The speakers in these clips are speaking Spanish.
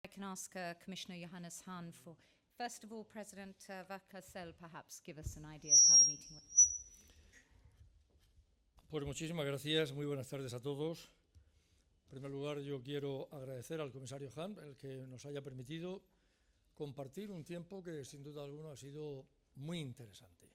I can ask Commissioner Johannes Hahn for, first of all, President Václav Havel, perhaps give us an idea of how the meeting went. Pues muchísimas gracias, muy buenas tardes a todos. En primer lugar, yo quiero agradecer al comisario Hahn el que nos haya permitido compartir un tiempo que sin duda alguna ha sido muy interesante.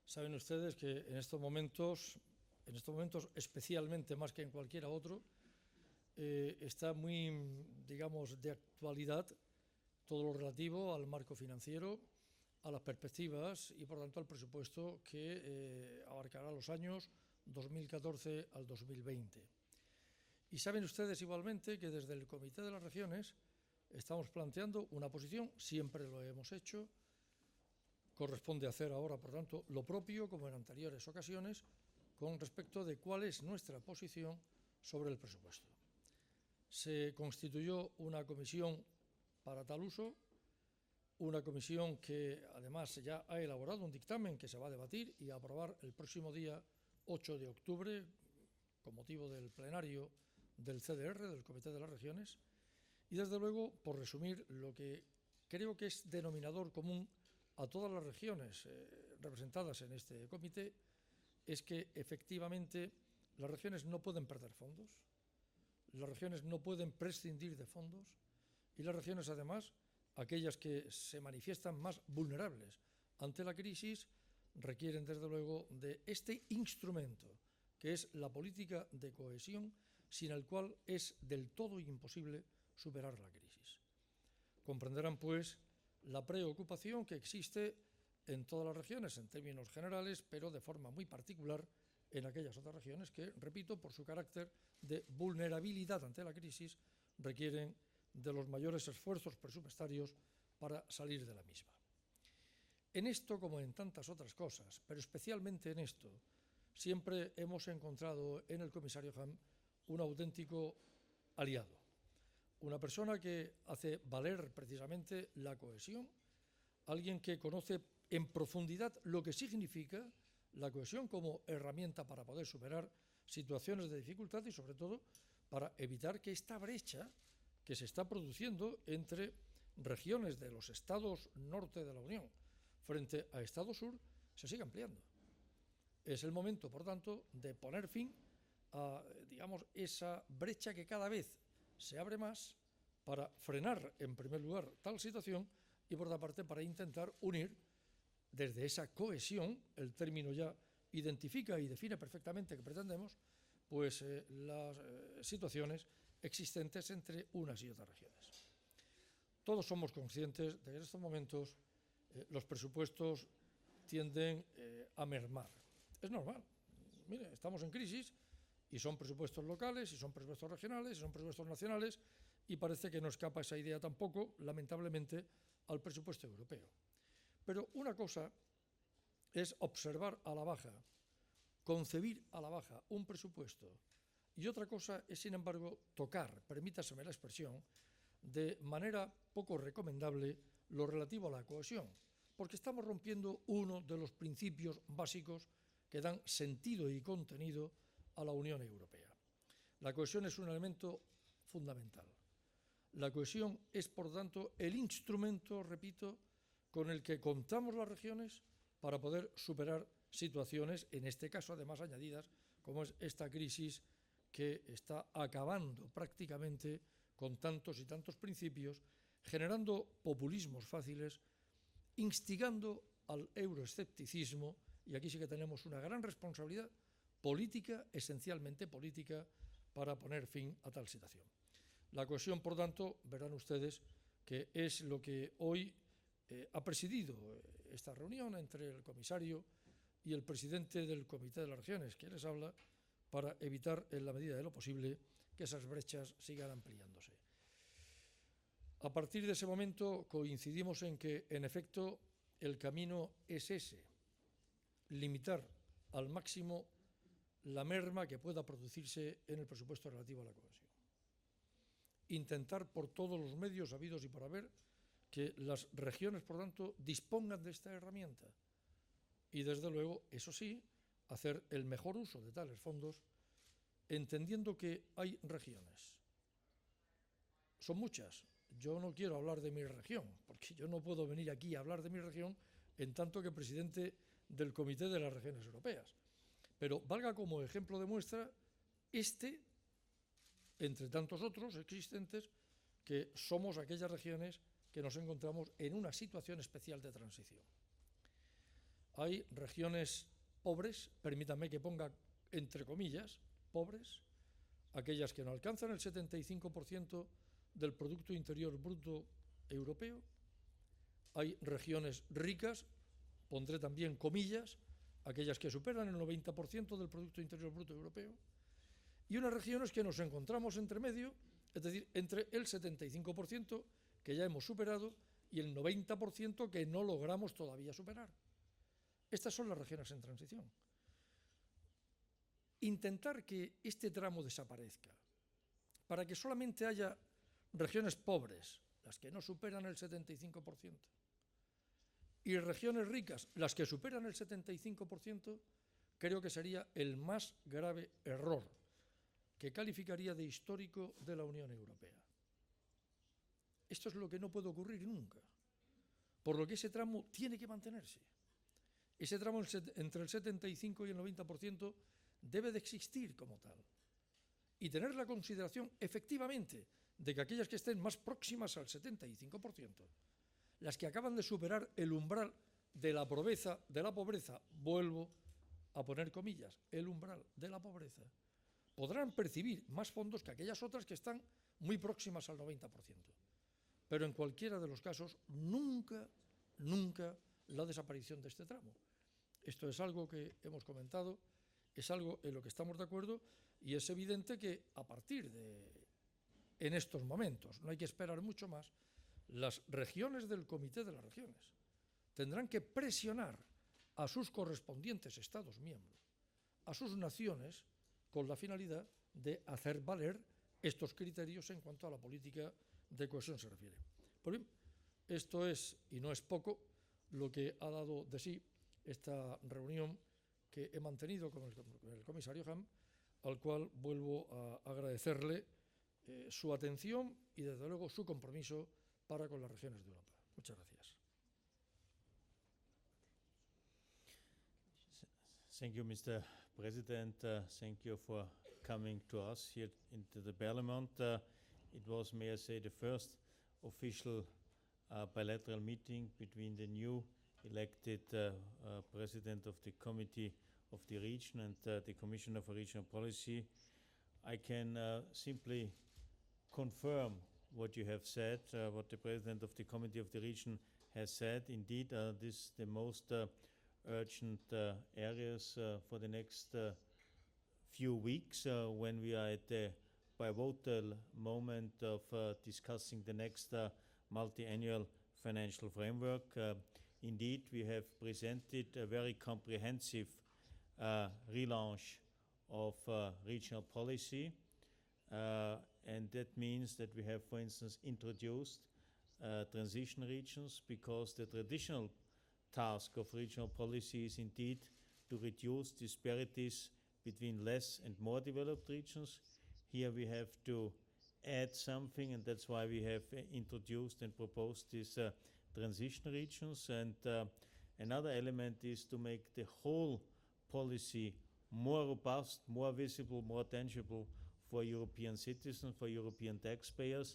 Saben ustedes que en estos momentos especialmente más que en cualquier otro, está muy, digamos, de actualidad todo lo relativo al marco financiero, a las perspectivas y, por tanto, al presupuesto que abarcará los años 2014 al 2020. Y saben ustedes igualmente que desde el Comité de las Regiones estamos planteando una posición, siempre lo hemos hecho, corresponde hacer ahora, por tanto, lo propio como en anteriores ocasiones con respecto de cuál es nuestra posición sobre el presupuesto. Se constituyó una comisión para tal uso, una comisión que además ya ha elaborado un dictamen que se va a debatir y a aprobar el próximo día 8 de octubre con motivo del plenario del CDR, del Comité de las Regiones, y desde luego, por resumir, lo que creo que es denominador común a todas las regiones representadas en este comité es que efectivamente las regiones no pueden perder fondos, las regiones no pueden prescindir de fondos y las regiones además, aquellas que se manifiestan más vulnerables ante la crisis, requieren desde luego de este instrumento que es la política de cohesión, sin el cual es del todo imposible superar la crisis. Comprenderán pues la preocupación que existe en todas las regiones en términos generales, pero de forma muy particular en aquellas otras regiones que, repito, por su carácter de vulnerabilidad ante la crisis, requieren de los mayores esfuerzos presupuestarios para salir de la misma. En esto, como en tantas otras cosas, pero especialmente en esto, siempre hemos encontrado en el comisario Hahn un auténtico aliado, una persona que hace valer precisamente la cohesión, alguien que conoce en profundidad lo que significa la cohesión como herramienta para poder superar situaciones de dificultad y, sobre todo, para evitar que esta brecha que se está produciendo entre regiones de los estados norte de la Unión frente a estados sur se siga ampliando. Es el momento, por tanto, de poner fin a, digamos, esa brecha que cada vez se abre más para frenar, en primer lugar, tal situación y, por otra parte, para intentar unir desde esa cohesión, el término ya identifica y define perfectamente que pretendemos, pues las situaciones existentes entre unas y otras regiones. Todos somos conscientes de que en estos momentos los presupuestos tienden a mermar. Es normal. Mire, estamos en crisis y son presupuestos locales, y son presupuestos regionales, y son presupuestos nacionales, y parece que no escapa esa idea tampoco, lamentablemente, al presupuesto europeo. Pero una cosa es observar a la baja, concebir a la baja un presupuesto, y otra cosa es, sin embargo, tocar, permítaseme la expresión, de manera poco recomendable lo relativo a la cohesión, porque estamos rompiendo uno de los principios básicos que dan sentido y contenido a la Unión Europea. La cohesión es un elemento fundamental. La cohesión es, por tanto, el instrumento, repito, con el que contamos las regiones para poder superar situaciones, en este caso además añadidas, como es esta crisis que está acabando prácticamente con tantos y tantos principios, generando populismos fáciles, instigando al euroescepticismo, y aquí sí que tenemos una gran responsabilidad política, esencialmente política, para poner fin a tal situación. La cohesión, por tanto, verán ustedes que es lo que hoy ha presidido esta reunión entre el comisario y el presidente del Comité de las Regiones, que les habla, para evitar, en la medida de lo posible, que esas brechas sigan ampliándose. A partir de ese momento coincidimos en que, en efecto, el camino es ese, limitar al máximo la merma que pueda producirse en el presupuesto relativo a la cohesión. Intentar por todos los medios habidos y por haber que las regiones, por tanto, dispongan de esta herramienta y, desde luego, eso sí, hacer el mejor uso de tales fondos, entendiendo que hay regiones, son muchas, yo no quiero hablar de mi región, porque yo no puedo venir aquí a hablar de mi región en tanto que presidente del Comité de las Regiones Europeas. Pero valga como ejemplo de muestra entre tantos otros existentes, que somos aquellas regiones que nos encontramos en una situación especial de transición. Hay regiones pobres, permítanme que ponga entre comillas, pobres, aquellas que no alcanzan el 75% del Producto Interior Bruto europeo. Hay regiones ricas, pondré también comillas, aquellas que superan el 90% del Producto Interior Bruto europeo, y unas regiones que nos encontramos entre medio, es decir, entre el 75% que ya hemos superado y el 90% que no logramos todavía superar. Estas son las regiones en transición. Intentar que este tramo desaparezca para que solamente haya regiones pobres, las que no superan el 75%, y regiones ricas, las que superan el 75%, creo que sería el más grave error que calificaría de histórico de la Unión Europea. Esto es lo que no puede ocurrir nunca, por lo que ese tramo tiene que mantenerse. Ese tramo entre el 75 y el 90% debe de existir como tal y tener la consideración efectivamente de que aquellas que estén más próximas al 75%, las que acaban de superar el umbral de la pobreza, vuelvo a poner comillas, el umbral de la pobreza, podrán percibir más fondos que aquellas otras que están muy próximas al 90%. Pero en cualquiera de los casos, nunca la desaparición de este tramo. Esto es algo que hemos comentado, es algo en lo que estamos de acuerdo, y es evidente que a partir en estos momentos, no hay que esperar mucho más, las regiones del Comité de las Regiones tendrán que presionar a sus correspondientes Estados miembros, a sus naciones, con la finalidad de hacer valer estos criterios en cuanto a la política de cohesión se refiere. Pues bien, esto es, y no es poco, lo que ha dado de sí esta reunión que he mantenido con el comisario Hahn, al cual vuelvo a agradecerle su atención y, desde luego, su compromiso para con las regiones de Europa. Muchas gracias. Thank you, Mr. President. Thank you for coming to us here into the Parliament. It was, may I say, the first official bilateral meeting between the new elected President of the Committee of the Region and the Commissioner for Regional Policy. I can simply confirm what you have said, what the President of the Committee of the Region has said. Indeed, this is the most urgent areas for the next few weeks when we are at the pivotal moment of discussing the next multi-annual financial framework. Indeed, we have presented a very comprehensive relaunch of regional policy, and that means that we have, for instance, introduced transition regions, because the traditional task of regional policy is indeed to reduce disparities between less and more developed regions. Here we have to add something, and that's why we have introduced and proposed these transition regions. And another element is to make the whole policy more robust, more visible, more tangible for European citizens, for European taxpayers.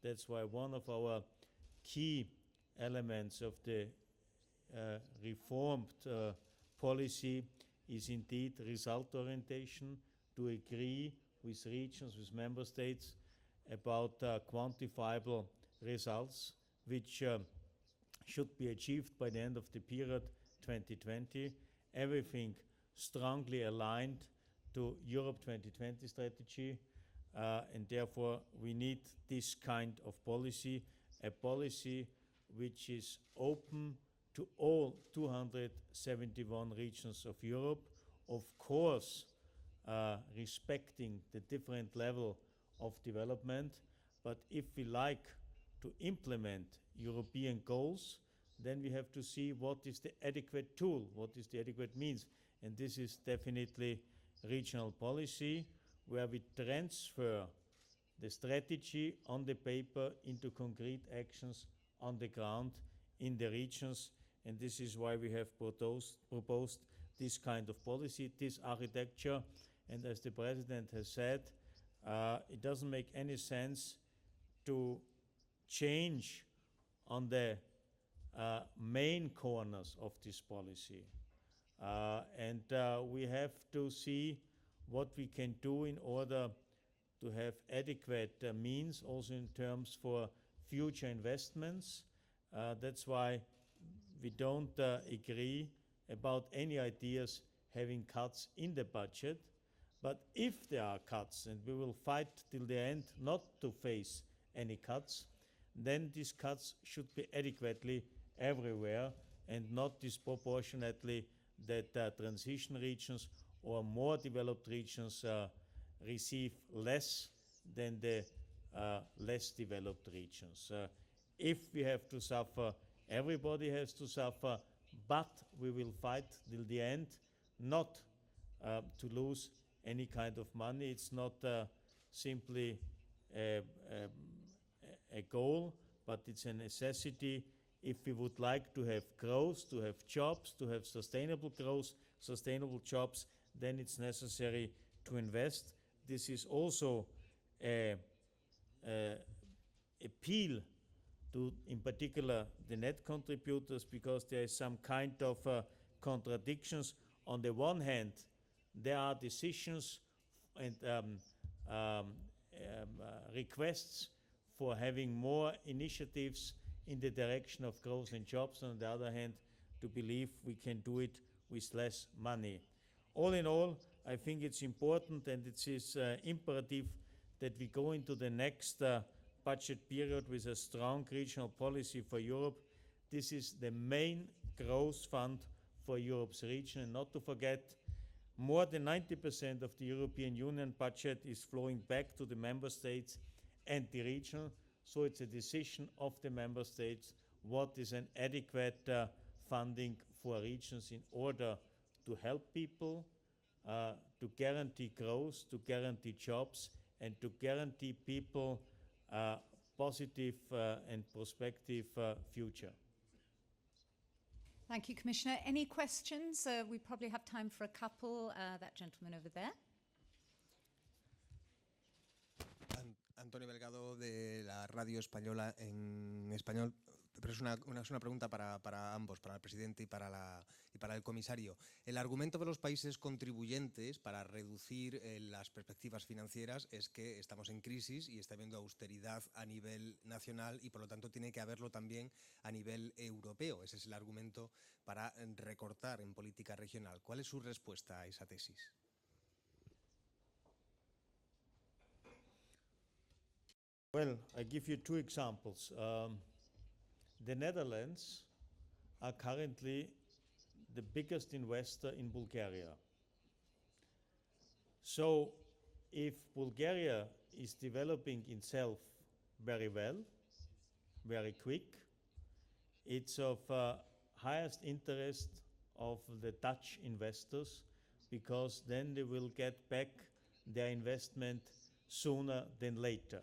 That's why one of our key elements of the reformed policy is indeed result orientation, to agree with regions, with member states about quantifiable results which should be achieved by the end of the period 2020. Everything strongly aligned to Europe 2020 strategy, and therefore we need this kind of policy, a policy which is open to all 271 regions of Europe, of course respecting the different level of development. But if we like to implement European goals, then we have to see what is the adequate tool, what is the adequate means. And this is definitely regional policy, where we transfer the strategy on the paper into concrete actions on the ground in the regions. And this is why we have proposed this kind of policy, this architecture. And as the President has said, it doesn't make any sense to change on the main corners of this policy. And we have to see what we can do in order to have adequate means also in terms for future investments. That's why we don't agree about any ideas having cuts in the budget. But if there are cuts, and we will fight till the end not to face any cuts, then these cuts should be adequately everywhere and not disproportionately that transition regions or more developed regions receive less than the less developed regions. If we have to suffer, everybody has to suffer, but we will fight till the end not to lose any kind of money. It's not simply a goal, but it's a necessity if we would like to have growth, to have jobs, to have sustainable growth, sustainable jobs, then it's necessary to invest. This is also a appeal to, in particular, the net contributors, because there is some kind of contradictions. On the one hand, there are decisions and requests for having more initiatives in the direction of growth and jobs. On the other hand, to believe we can do it with less money. All in all, I think it's important and it is imperative that we go into the next budget period with a strong regional policy for Europe. This is the main growth fund for Europe's region. And not to forget, more than 90% of the European Union budget is flowing back to the member states and the region. So it's a decision of the member states what is an adequate funding for regions in order to help people, to guarantee growth, to guarantee jobs, and to guarantee people positive and prospective future. Thank you, Commissioner. Any questions? We probably have time for a couple. That gentleman over there. Antonio Delgado de la Radio Española en español, pero es una pregunta para ambos, para el presidente y para el comisario. El argumento de los países contribuyentes para reducir las perspectivas financieras es que estamos en crisis y está habiendo austeridad a nivel nacional y por lo tanto tiene que haberlo también a nivel europeo. Ese es el argumento para recortar en política regional. ¿Cuál es su respuesta a esa tesis? Well, I give you two examples. The Netherlands are currently the biggest investor in Bulgaria. So if Bulgaria is developing itself very well, very quick, it's of highest interest of the Dutch investors, because then they will get back their investment sooner than later.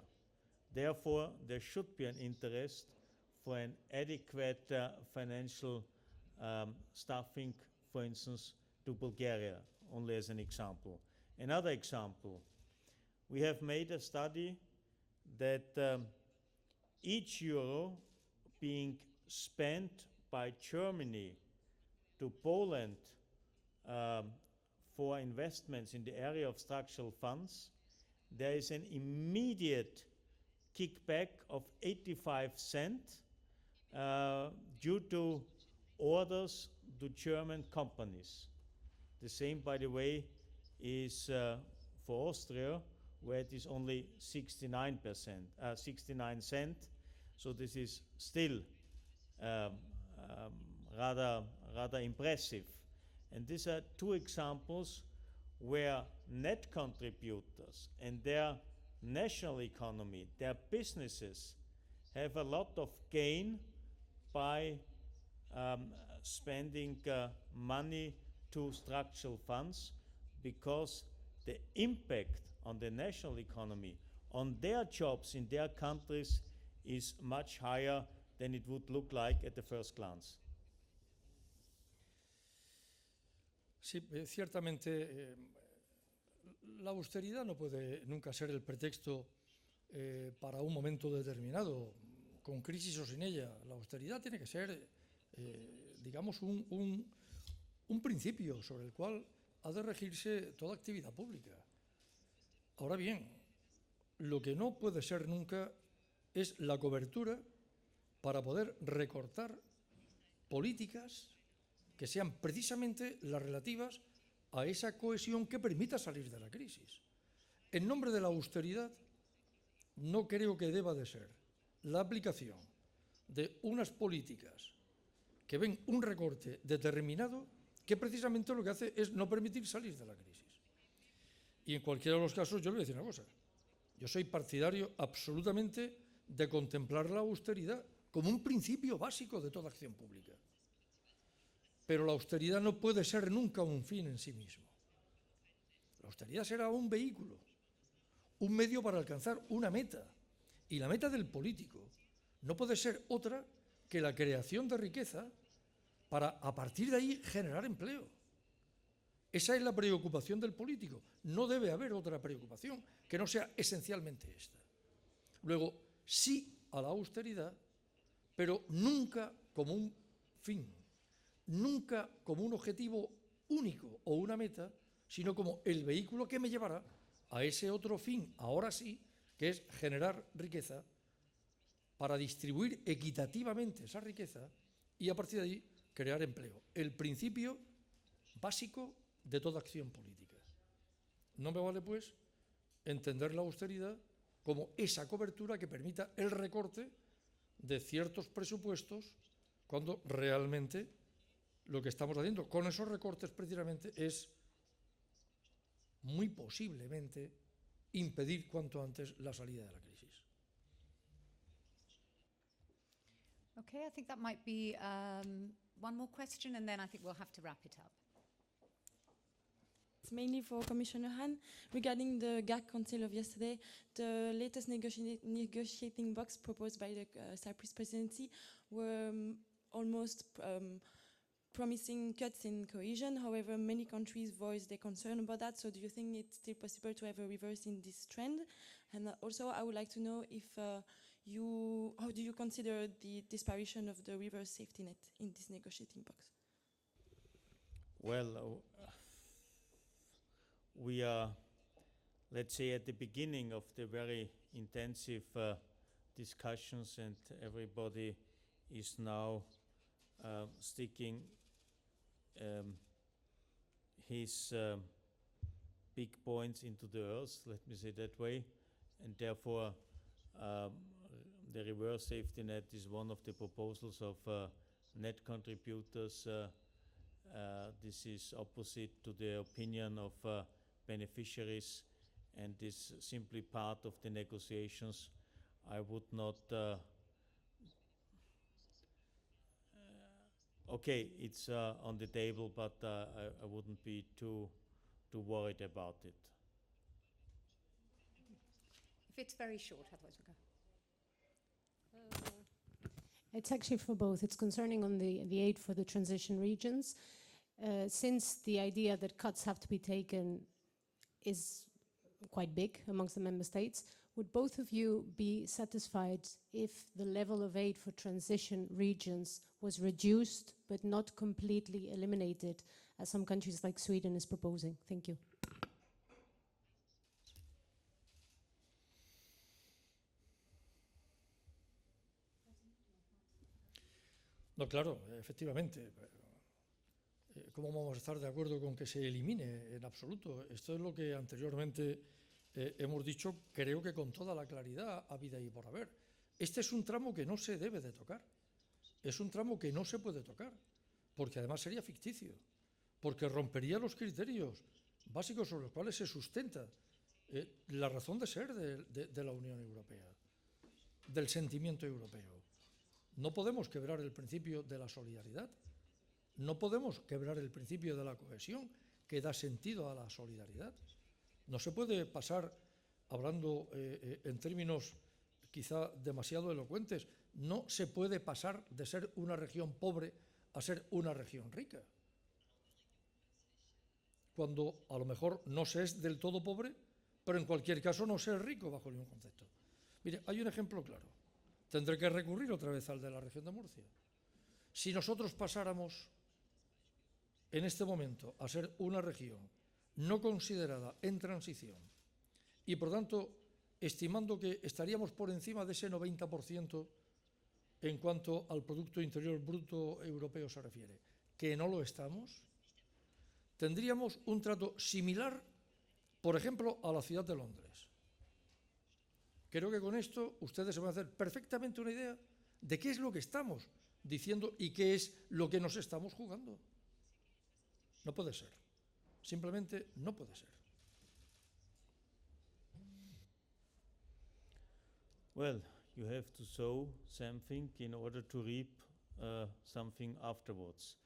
Therefore, there should be an interest for an adequate financial staffing, for instance, to Bulgaria, only as an example. Another example, we have made a study that each euro being spent by Germany to Poland for investments in the area of structural funds, there is an immediate kickback of 85 cents due to orders to German companies. The same, by the way, is for Austria, where it is only 69 cents. So this is still rather impressive. And these are two examples where net contributors and their national economy, their businesses, have a lot of gain by spending money to structural funds, because the impact on the national economy, on their jobs in their countries is much higher than it would look like at the first glance. Sí, ciertamente la austeridad no puede nunca ser el pretexto para un momento determinado, con crisis o sin ella. La austeridad tiene que ser, digamos, un principio sobre el cual ha de regirse toda actividad pública. Ahora bien, lo que no puede ser nunca es la cobertura para poder recortar políticas que sean precisamente las relativas a esa cohesión que permita salir de la crisis. En nombre de la austeridad, no creo que deba de ser la aplicación de unas políticas que ven un recorte determinado que precisamente lo que hace es no permitir salir de la crisis. Y en cualquiera de los casos, yo le voy a decir una cosa. Yo soy partidario absolutamente de contemplar la austeridad como un principio básico de toda acción pública. Pero la austeridad no puede ser nunca un fin en sí mismo. La austeridad será un vehículo, un medio para alcanzar una meta. Y la meta del político no puede ser otra que la creación de riqueza para, a partir de ahí, generar empleo. Esa es la preocupación del político. No debe haber otra preocupación que no sea esencialmente esta. Luego, sí a la austeridad, pero nunca como un fin, nunca como un objetivo único o una meta, sino como el vehículo que me llevará a ese otro fin, ahora sí, que es generar riqueza para distribuir equitativamente esa riqueza y a partir de ahí crear empleo. El principio básico de toda acción política. No me vale, pues, entender la austeridad como esa cobertura que permita el recorte de ciertos presupuestos cuando realmente lo que estamos haciendo con esos recortes precisamente es muy posiblemente impedir cuanto antes la salida de la crisis. Okay, I think that might be one more question and then I think we'll have to wrap it up. It's mainly for Commissioner Hahn. Regarding the GAC Council of yesterday, the latest negotiating box proposed by the Cyprus presidency were almost promising cuts in cohesion. However, many countries voiced their concern about that. So do you think it's still possible to have a reverse in this trend? And also, I would like to know if how do you consider the disparition of the reverse safety net in this negotiating box? Well, we are, let's say, at the beginning of the very intensive discussions, and everybody is now sticking his big points into the earth, let me say that way, and therefore the reverse safety net is one of the proposals of net contributors. This is opposite to the opinion of beneficiaries and is simply part of the negotiations. I would not okay, it's on the table, but I wouldn't be too worried about it. If it's very short, otherwise we'll go. It's actually for both. It's concerning on the aid for the transition regions. Since the idea that cuts have to be taken is quite big amongst the member states, would both of you be satisfied if the level of aid for transition regions was reduced but not completely eliminated, as some countries like Sweden is proposing? Thank you. No, claro, efectivamente. ¿Cómo vamos a estar de acuerdo con que se elimine en absoluto? Esto es lo que anteriormente hemos dicho, creo que con toda la claridad habida y por haber. Este es un tramo que no se debe de tocar. Es un tramo que no se puede tocar, porque además sería ficticio, porque rompería los criterios básicos sobre los cuales se sustenta la razón de ser de la Unión Europea, del sentimiento europeo. No podemos quebrar el principio de la solidaridad, no podemos quebrar el principio de la cohesión que da sentido a la solidaridad. No se puede pasar hablando en términos quizá demasiado elocuentes, no se puede pasar de ser una región pobre a ser una región rica. Cuando a lo mejor no se es del todo pobre, pero en cualquier caso no se es rico bajo ningún concepto. Mire, hay un ejemplo claro. Tendré que recurrir otra vez al de la región de Murcia. Si nosotros pasáramos en este momento a ser una región no considerada en transición y por tanto estimando que estaríamos por encima de ese 90% en cuanto al Producto Interior Bruto europeo se refiere, que no lo estamos, tendríamos un trato similar, por ejemplo, a la ciudad de Londres. Creo que con esto ustedes se van a hacer perfectamente una idea de qué es lo que estamos diciendo y qué es lo que nos estamos jugando. No puede ser. Simplemente no puede ser. Well, you have to sow something in order to reap something afterwards.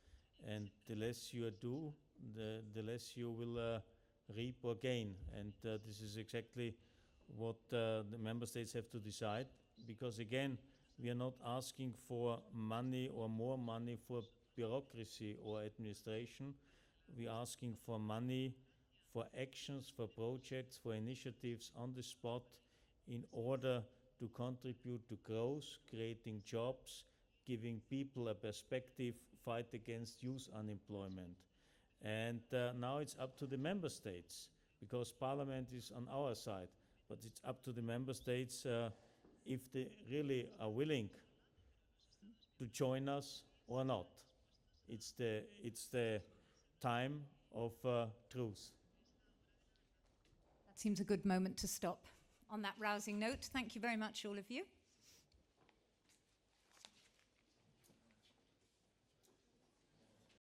And the less you do, the less you will reap or gain. And this is exactly what the member states have to decide. Because again, we are not asking for money or more money for bureaucracy or administration. We are asking for money for actions, for projects, for initiatives on the spot in order to contribute to growth, creating jobs, giving people a perspective, fight against youth unemployment. And now it's up to the member states, because Parliament is on our side, but it's up to the member states if they really are willing to join us or not. It's the time of truth. That seems a good moment to stop. On that rousing note, thank you very much, all of you.